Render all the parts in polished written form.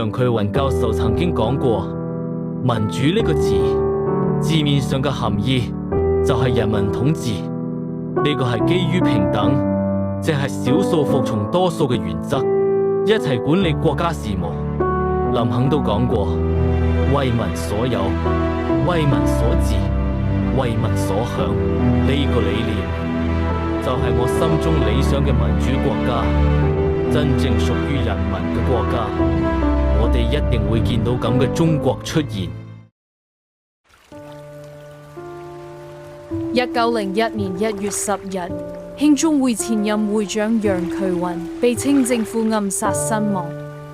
楊衢雲教授曾經講過，民主呢個字字面上嘅含義就係人民統治，呢個係基於平等，即係少數服從多數嘅原則，一齊管理國家事務。林肯都講過，為民所有，為民所治，為民所向，呢個理念就係我心中理想嘅民主國家，真正屬於人民嘅國家。我哋一定會見到咁嘅中國出現。1901年1月10日，興中會前任會長楊衢雲被清政府暗殺身亡。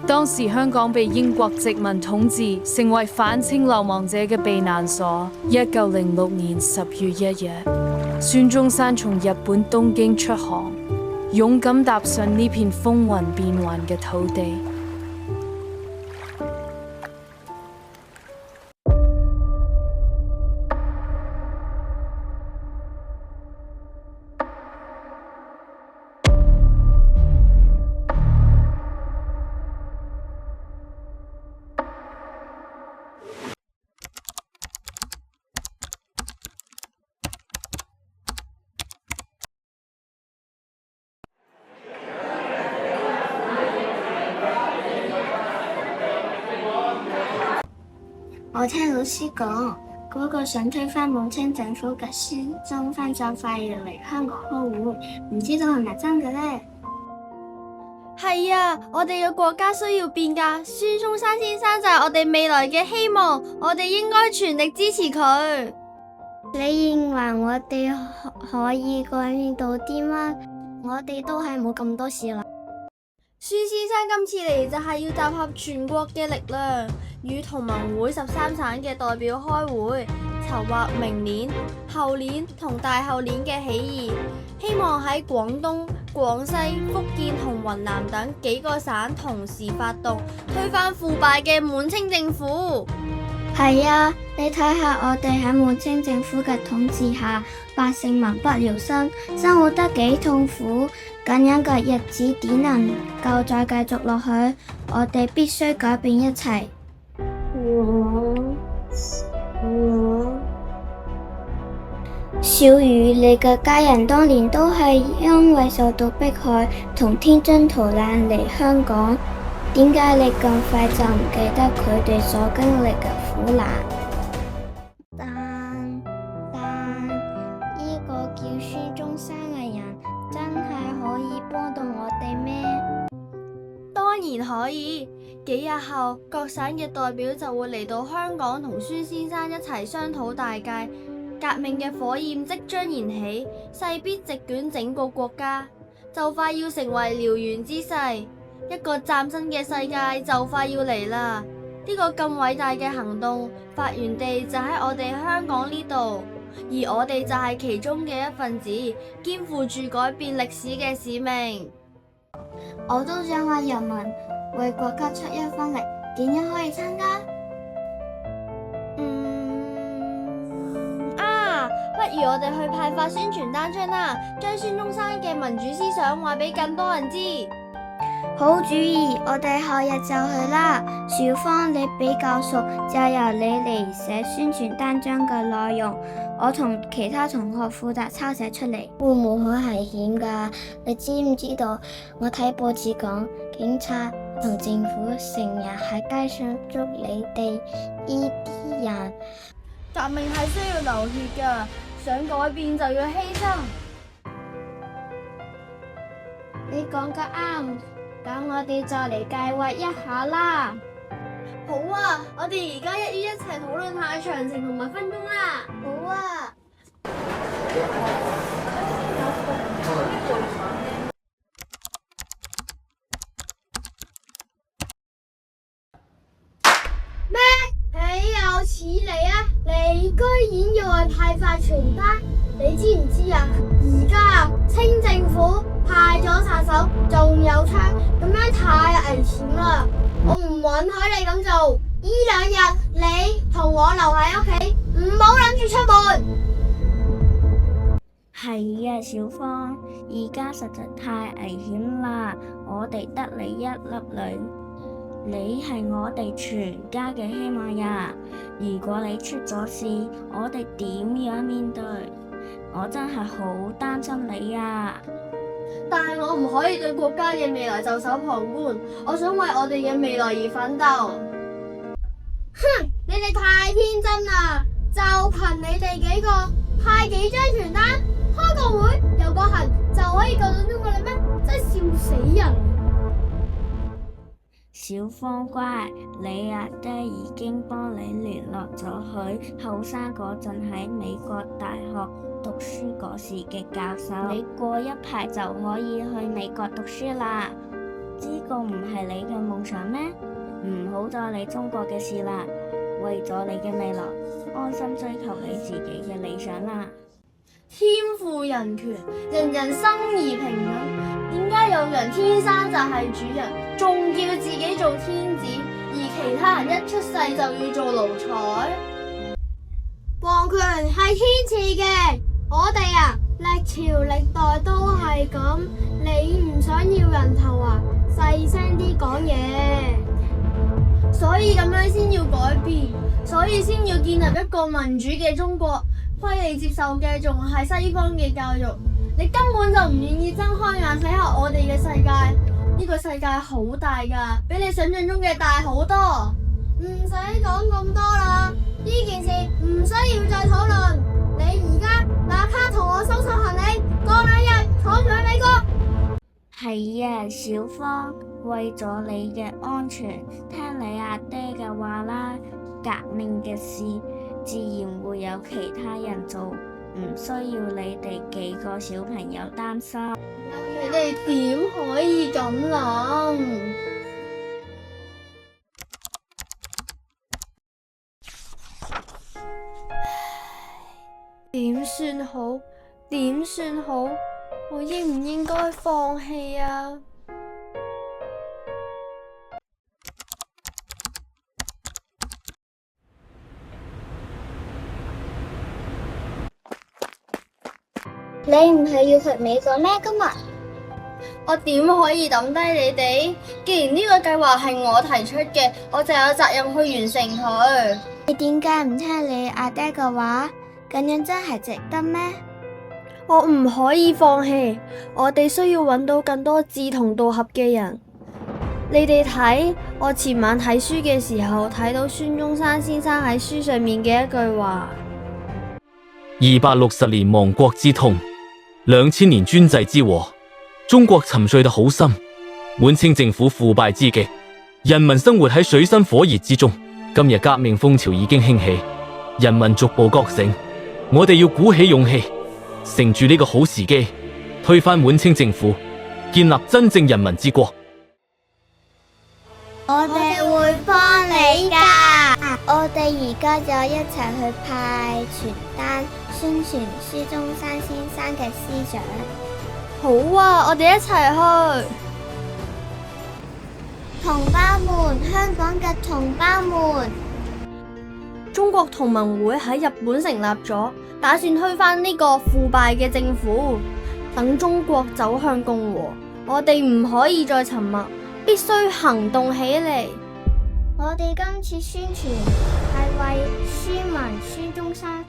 當時香港被英國殖民統治，成為反清流亡者嘅避難所。1906年10月1日，孫中山從日本東京出航，勇敢踏上呢片風雲變幻嘅土地。我聽老師講，嗰個想推翻滿清政府嘅孫中山就快要嚟香港開會，唔知道係咪真嘅呢？係啊，我哋嘅國家需要變㗎，孫中山先生就係我哋未來嘅希望，我哋應該全力支持佢。你認為我哋可以改變到啲嗎？我哋都係冇咁多事啦。孫先生今次嚟就係要集合全國嘅力量，與同盟會13省嘅代表開會，籌劃明年、後年同大後年嘅起義，希望喺廣東、廣西、福建同雲南等幾個省同時發動，推翻腐敗嘅滿清政府。係啊，你睇下我哋喺滿清政府嘅統治下，百姓民不聊生，生活得幾痛苦，咁樣嘅日子點能夠再繼續落去？我哋必須改變一切。小雨，你嘅家人當年都係因為受到迫害同天津逃難嚟香港，點解你咁快就唔記得佢哋所經歷嘅苦難？但呢個叫孫中山嘅人真係可以幫到我哋咩？當然可以，幾日後各省嘅代表就會嚟到香港同孫先生一齊商討大計。革命嘅火焰即將燃起，勢必席捲整個國家，就快要成為燎原之勢。一個嶄新嘅世界就快要嚟啦！呢個咁偉大嘅行動發源地就喺我哋香港呢度，而我哋就係其中嘅一份子，肩負住改變歷史嘅使命。我都想為人民為國家出一分力，點樣可以參加？不如我哋去派發宣傳單張啦，將孫中山嘅民主思想話俾更多人知。好主意，我哋後日就去啦。小芳，你比較熟，就由你嚟寫宣傳單張嘅內容，我同其他同學負責抄寫出嚟。會唔會好危險㗎？你知唔知道？我睇報紙講，警察同政府成日喺街上捉你哋呢啲人。革命係需要流血㗎，想改變就要犧牲。你講得啱，咁我哋就嚟計劃一下啦。好啊，我哋而家一齊討論下詳情同埋分工啦。好啊。咩？豈有此理啊！你居然要去派發傳單，你知唔知啊？而家清政府派咗殺手，仲有槍，咁樣太危險啦！我唔允許你咁做。呢2日你同我留喺屋企，唔好諗住出門。係啊，小芳，而家實在太危險啦！我哋得你一粒女，你係我哋全家嘅希望呀！如果你出咗事，我哋點樣面對？我真係好擔心你呀！但係我唔可以對國家嘅未來袖手旁觀，我想為我哋嘅未來而奮鬥。哼！你哋太天真啦！就憑你哋幾個派幾張傳單，開個會遊個行就可以救到中國啦咩？真係笑死人！小方乖，你阿爹已經幫你聯絡咗佢後生嗰陣喺美國大學讀書嗰時嘅教授，你過一排就可以去美國讀書啦。呢個唔係你嘅夢想咩？唔好再理中國嘅事啦，為咗你嘅未來，安心追求你自己嘅理想啦。天賦人權，人人生而平等。點解有人天生就係主人，仲叫自己做天子，而其他人一出世就要做奴才？皇權係天賜嘅，我哋啊歷朝歷代都係咁。你唔想要人頭啊？細聲啲講嘢。所以咁樣先要改變，所以先要建立一個民主嘅中國。虧你接受嘅仲係西方嘅教育，你根本就唔願意睜開眼睇下我哋嘅世界。呢個世界好大噶，比你想象中嘅大好多。唔使講咁多啦，呢件事唔需要再討論。你而家立刻同我收拾行李，過2日闖上美國。係啊，小芳，為咗你嘅安全，聽你阿爹嘅話啦。革命嘅事自然會有其他人做，唔需要你哋幾個小朋友擔心。你哋點可以咁諗？點算好？點算好？我應唔應該放棄啊？你唔係要去美國咩？今日我點可以抌低你哋？既然呢個計劃係我提出嘅，我就有責任去完成佢。你點解唔聽你阿爹嘅話？咁樣真係值得咩？我唔可以放棄，我哋需要揾到更多志同道合嘅人。你哋睇，我前晚睇書嘅時候睇到孫中山先生喺書上面嘅一句話：260年亡國之痛，2000年專制之禍，中國沉睡得好深。滿清政府腐敗之極，人民生活喺水深火熱之中。今日革命風潮已經興起，人民逐步覺醒，我哋要鼓起勇氣，乘住呢個好時機，推翻滿清政府，建立真正人民之國。我哋會幫你㗎。我哋而家就一齊去派傳單，宣傳孫中山先生嘅思想。好啊，我哋一齊去。同胞們，香港嘅同胞們，中國同盟會喺日本成立咗，打算推翻呢個腐敗嘅政府，等中國走向共和。我哋唔可以再沉默，必須行動起嚟。我哋今次宣傳係為書民孫中山。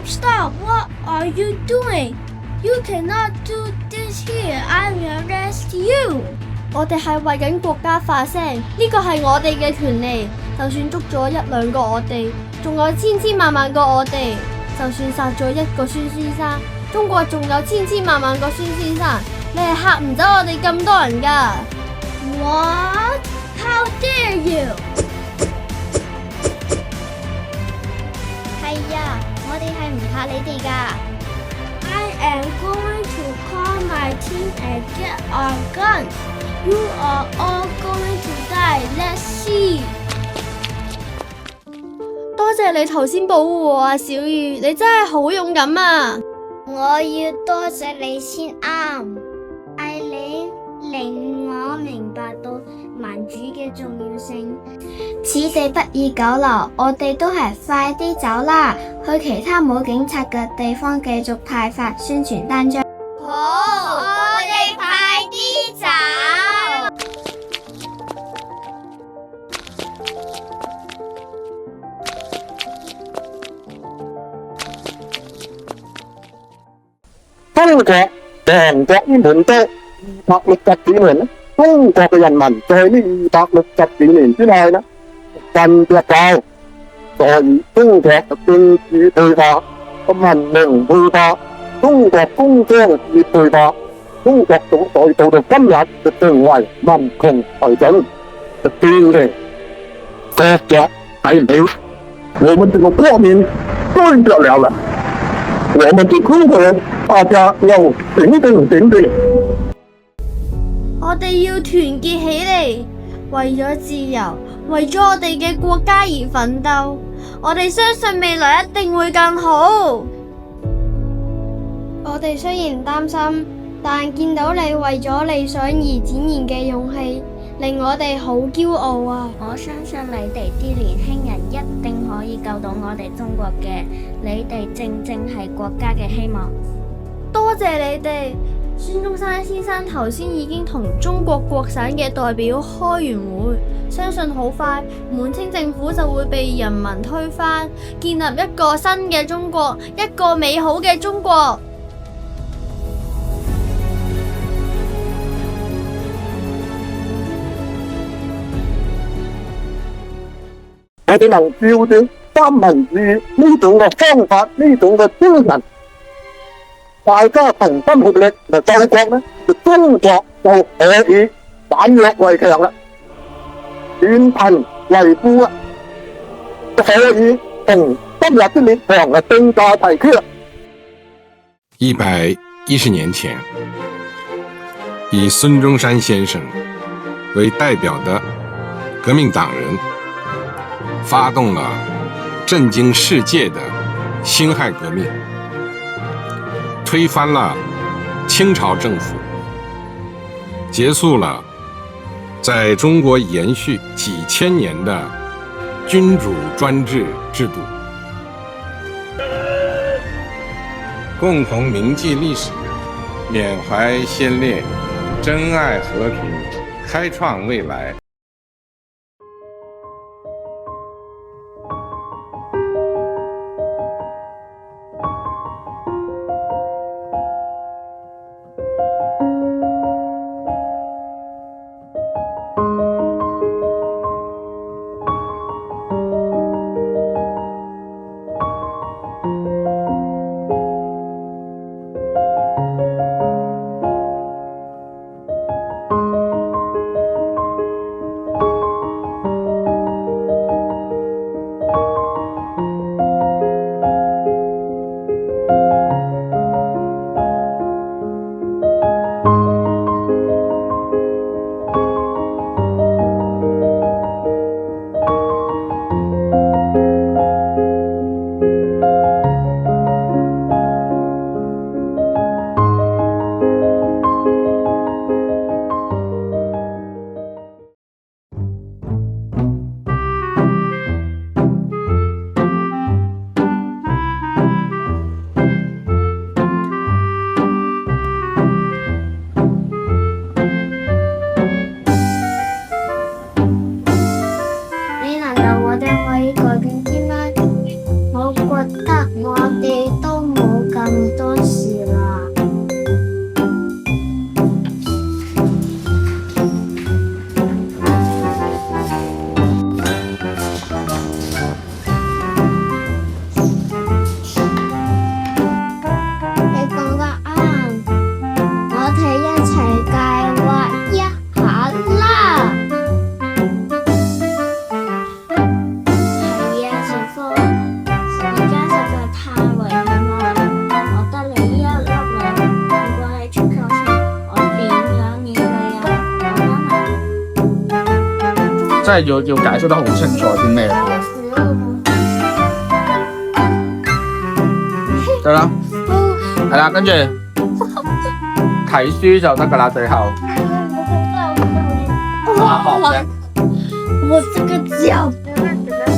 Stop! What are you doing? You cannot do this here. I will arrest you. 我哋係為緊國家發聲，呢個係我哋嘅權利。就算捉咗1-2個我哋，仲有千萬個我哋。就算殺咗一個孫先生，中國仲有千萬個孫先生。你係嚇唔走我哋咁多人㗎。What? How dare you? 係啊，我哋係唔怕你哋㗎。I am going to call my team and get our guns. You are all going to die. Let's see. 多謝你頭先保護我啊，小雨，你真係好勇敢啊！我要多謝你先啱，艾琳令我明白到民主嘅重要性。此地不宜久留，我哋都係快啲走啦，去其他冇警察嘅地方繼續派發宣傳單張。好，我哋快啲走。中國強國於滿洲260幾年咧，中國嘅人民在呢260幾年之內咧，瞓着覺，所以中國嘅政治退化，文明退化，中國工商業退化，中國所以到到今日就成為民窮財盡嘅典型。國家睇唔起，我們這個國民對得了了。我們的空氣，大家要頂頂。我哋要團結起嚟，為咗自由，為咗我哋嘅國家而奮鬥。我哋相信未來一定會更好。我哋雖然擔心，但見到你為咗理想而展現嘅勇氣，令我哋好驕傲啊！我相信你哋啲年輕人一定可以救到我哋中國嘅，你哋正正係國家嘅希望。多謝你哋，孫中山先生頭先已經同中國各省嘅代表開完會，相信好快滿清政府就會被人民推翻，建立一個新嘅中國，一個美好嘅中國。我哋能照住三民主義呢種嘅方法，呢種嘅精神，大家同心協力嚟救國呢，就中國就可以反弱為強啦，轉貧為富啊，就可以同今日的列強嘅並駕齊驅啦。110年前，以孫中山先生為代表的革命黨人發動了震驚世界的辛亥革命，推翻了清朝政府，結束了在中國延續幾千年的君主專制制度，共同銘記歷史，緬懷先烈，珍愛和平，開創未來。真係要解釋得好清楚啲咩嘅。得啦，係啦，跟住睇書就得㗎啦，最後。阿學啫。我這個腳。